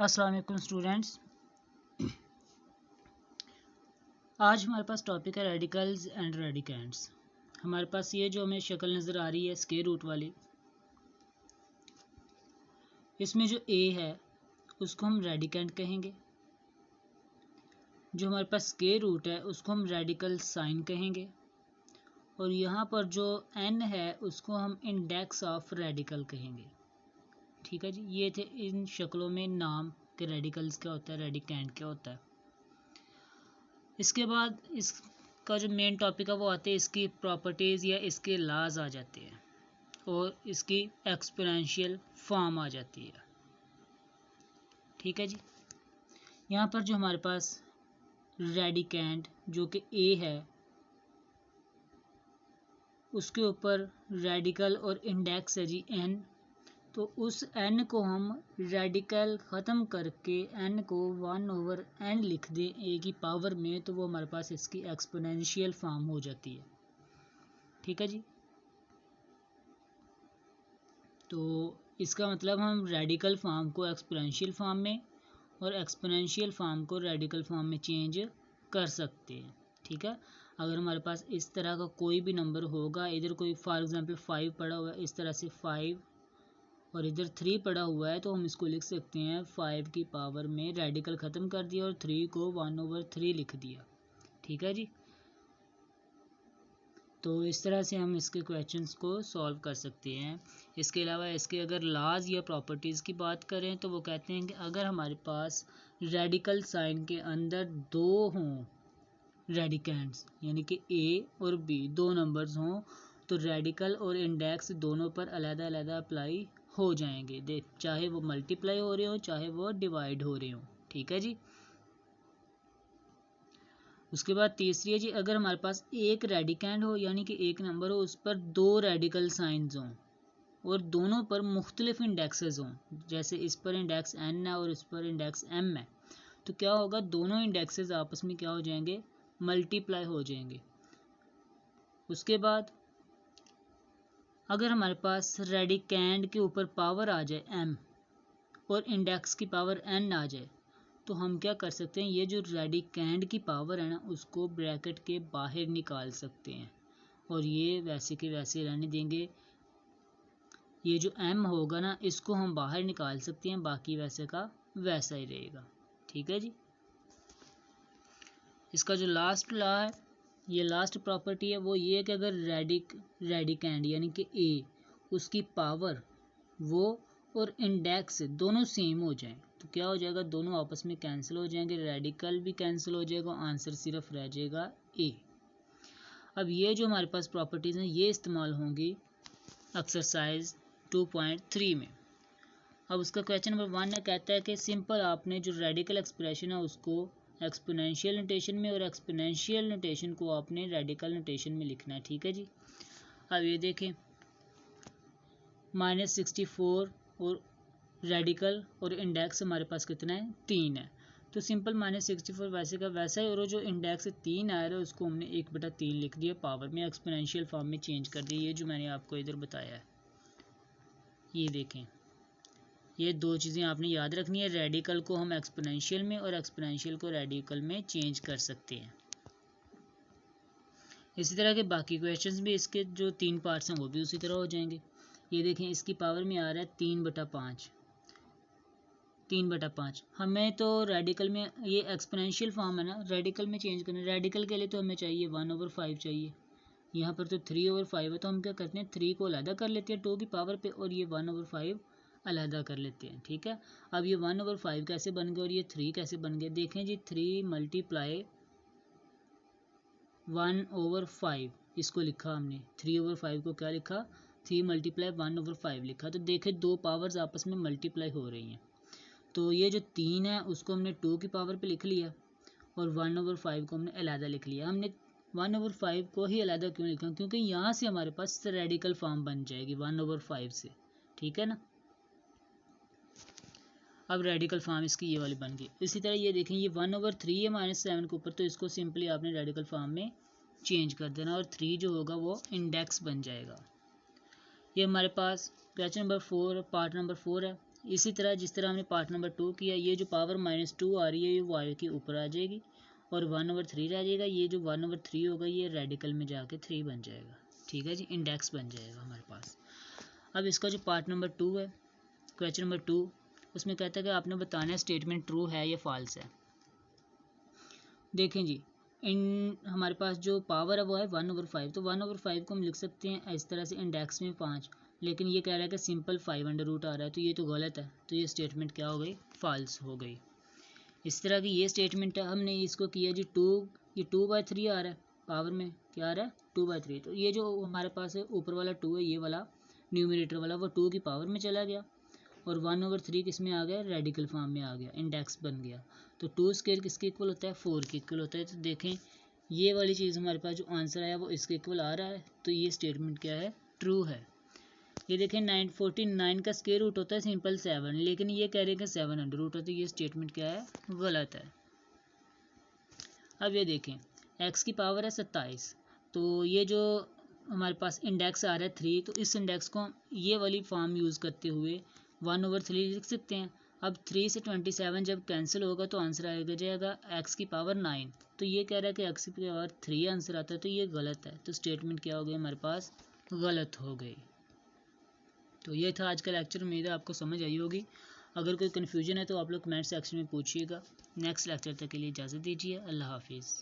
अस्सलाम वालेकुम स्टूडेंट्स। आज हमारे पास टॉपिक है रेडिकल्स एंड रेडिकेंड्स। हमारे पास ये जो हमें शक्ल नज़र आ रही है स्क्वायर रूट वाली, इसमें जो ए है उसको हम रेडिकेंड कहेंगे। जो हमारे पास स्क्वायर रूट है उसको हम रेडिकल साइन कहेंगे, और यहाँ पर जो एन है उसको हम इंडेक्स ऑफ रेडिकल कहेंगे। ठीक है जी, ये थे इन शक्लों में नाम के रेडिकल्स क्या होता है, रेडिकेंड क्या होता है। इसके बाद इसका जो मेन टॉपिक है वो आते हैं इसकी प्रॉपर्टीज़ या इसके लाज आ जाते हैं, और इसकी एक्सपोनेंशियल फॉर्म आ जाती है। ठीक है जी, यहाँ पर जो हमारे पास रेडिकेंड जो कि ए है, उसके ऊपर रेडिकल और इंडेक्स है जी एन। तो उस n को हम रेडिकल ख़त्म करके n को 1/n लिख दें a की पावर में, तो वो हमारे पास इसकी एक्सपोनेंशियल फॉर्म हो जाती है। ठीक है जी, तो इसका मतलब हम रेडिकल फॉर्म को एक्सपोनेंशियल फॉर्म में और एक्सपोनेंशियल फॉर्म को रेडिकल फॉर्म में चेंज कर सकते हैं। ठीक है, अगर हमारे पास इस तरह का कोई भी नंबर होगा, इधर कोई फॉर एग्जांपल 5 पड़ा हुआ है, इस तरह से 5 और इधर 3 पड़ा हुआ है, तो हम इसको लिख सकते हैं 5 की पावर में रेडिकल ख़त्म कर दिया और 3 को 1/3 लिख दिया। ठीक है जी, तो इस तरह से हम इसके क्वेश्चंस को सॉल्व कर सकते हैं। इसके अलावा इसके अगर लाज या प्रॉपर्टीज़ की बात करें तो वो कहते हैं कि अगर हमारे पास रेडिकल साइन के अंदर दो हों रेडिकेंड्स, यानी कि ए और बी दो नंबर्स हों, तो रेडिकल और इंडेक्स दोनों पर अलग अलग अप्लाई हो जाएंगे, चाहे वो मल्टीप्लाई हो रहे हो चाहे वो डिवाइड हो रहे हो। ठीक है जी, उसके बाद तीसरी है जी, अगर हमारे पास एक रेडिकेंड हो यानी कि एक नंबर हो, उस पर दो रेडिकल साइंस हों और दोनों पर मुख्तलिफ इंडेक्सेस हों, जैसे इस पर इंडेक्स n है और इस पर इंडेक्स m है, तो क्या होगा, दोनों इंडेक्सेस आपस में क्या हो जाएंगे, मल्टीप्लाई हो जाएंगे। उसके बाद अगर हमारे पास रेडिकेंड के ऊपर पावर आ जाए m और इंडेक्स की पावर n आ जाए, तो हम क्या कर सकते हैं, ये जो रेडिकेंड की पावर है ना उसको ब्रैकेट के बाहर निकाल सकते हैं, और ये वैसे के वैसे रहने देंगे। ये जो m होगा ना इसको हम बाहर निकाल सकते हैं, बाकी वैसे का वैसा ही रहेगा। ठीक है जी, इसका जो लास्ट लॉ है, ये लास्ट प्रॉपर्टी है, वो ये है कि अगर रेडिकेंड यानी कि ए उसकी पावर वो और इंडेक्स दोनों सेम हो जाएं, तो क्या हो जाएगा, दोनों आपस में कैंसिल हो जाएंगे, रेडिकल भी कैंसिल हो जाएगा, आंसर सिर्फ रह जाएगा ए। अब ये जो हमारे पास प्रॉपर्टीज़ हैं ये इस्तेमाल होंगी एक्सरसाइज 2.3 में। अब उसका क्वेश्चन नंबर 1 है, कहता है कि सिंपल आपने जो रेडिकल एक्सप्रेशन है उसको एक्सपोनेंशियल नोटेशन में और एक्सपोनेंशियल नोटेशन को आपने रेडिकल नोटेशन में लिखना है। ठीक है जी, अब ये देखें -64 और रेडिकल और इंडेक्स हमारे पास कितना है, 3 है, तो सिंपल -64 वैसे का वैसा ही, और जो इंडेक्स 3 आ रहा है उसको हमने 1/3 लिख दिया, पावर में एक्सपोनेंशियल फॉर्म में चेंज कर दिया। ये जो मैंने आपको इधर बताया है, ये देखें, ये दो चीज़ें आपने याद रखनी है, रेडिकल को हम एक्सपोनेंशियल में और एक्सपोनेंशियल को रेडिकल में चेंज कर सकते हैं। इसी तरह के बाकी क्वेश्चंस भी इसके जो 3 पार्ट्स हैं वो भी उसी तरह हो जाएंगे। ये देखें, इसकी पावर में आ रहा है 3/5, 3/5। हमें तो रेडिकल में, ये एक्सपोनेंशियल फॉर्म है ना, रेडिकल में चेंज करना, रेडिकल के लिए तो हमें चाहिए 1/5 चाहिए, यहाँ पर तो 3/5 है, तो हम क्या करते हैं 3 को अलहदा कर लेते हैं 2 की पावर पे, और ये 1/5 अलहदा कर लेते हैं। ठीक है, अब ये 1/5 कैसे बन गए और ये 3 कैसे बन गए, देखें जी, 3 × 1/5 इसको लिखा हमने, 3/5 को क्या लिखा, 3 × 1/5 लिखा, तो देखें दो पावर्स आपस में मल्टीप्लाई हो रही हैं, तो ये जो 3 है उसको हमने 2 की पावर पे लिख लिया और 1/5 को हमने अलहदा लिख लिया। हमने 1/5 को ही अलहदा क्यों लिखा, क्योंकि यहाँ से हमारे पास रेडिकल फॉर्म बन जाएगी 1/5 से। ठीक है ना, अब रेडिकल फॉर्म इसकी ये वाली बन गई। इसी तरह ये देखें, ये 1/3 है -7 के ऊपर, तो इसको सिंपली आपने रेडिकल फॉर्म में चेंज कर देना और 3 जो होगा वो इंडेक्स बन जाएगा। ये हमारे पास क्वेश्चन नंबर 4 पार्ट नंबर 4 है। इसी तरह जिस तरह हमने पार्ट नंबर 2 किया, ये जो पावर -2 आ रही है ये वाई के ऊपर आ जाएगी और 1/3 रह जाएगा। ये जो 1/3 होगा ये रेडिकल में जाके 3 बन जाएगा। ठीक है जी, इंडेक्स बन जाएगा हमारे पास। अब इसका जो पार्ट नंबर 2 है, क्वेश्चन नंबर 2, उसमें कहता है कि आपने बताना है स्टेटमेंट ट्रू है या फॉल्स है। देखें जी, इन हमारे पास जो पावर है वो है 1/5, तो 1/5 को हम लिख सकते हैं इस तरह से इंडेक्स में 5, लेकिन ये कह रहा है कि सिंपल 5 आ रहा है, तो ये तो गलत है, तो ये स्टेटमेंट क्या हो गई, फॉल्स हो गई। इस तरह की ये स्टेटमेंट है, हमने इसको किया जी 2, ये 2/3 आ रहा है, पावर में क्या आ रहा है 2/3, तो ये जो हमारे पास है ऊपर वाला 2 है, ये वाला न्यूमरेटर वाला वो 2 की पावर में चला गया और 1/3 किस में आ गया, रेडिकल फॉर्म में आ गया, इंडेक्स बन गया। तो 2 स्क्वायर किसके इक्वल होता है, 4 के इक्वल होता है। तो देखें ये वाली चीज़ हमारे पास जो आंसर आया वो इसके इक्वल आ रहा है, तो ये स्टेटमेंट क्या है, ट्रू है। ये देखें 49 का स्क्वायर रूट होता है सिंपल 7, लेकिन ये कह रहे हैं कि 7 अंडर रूट होता है, ये स्टेटमेंट क्या है, गलत है। अब ये देखें x की पावर है 27, तो ये जो हमारे पास इंडेक्स आ रहा है 3, तो इस इंडेक्स को हम ये वाली फॉर्म यूज़ करते हुए 1/3 लिख सकते हैं। अब 3 से 27 जब कैंसिल होगा तो आंसर आएगा जाएगा x की पावर 9, तो ये कह रहा है कि x की पावर 3 आंसर आता है, तो ये गलत है, तो स्टेटमेंट क्या हो गई हमारे पास, गलत हो गई। तो ये था आज का लेक्चर, उम्मीद है आपको समझ आई होगी। अगर कोई कन्फ्यूजन है तो आप लोग कमेंट सेक्शन में पूछिएगा। नेक्स्ट लेक्चर तक के लिए इजाज़त दीजिए, अल्लाह हाफिज़।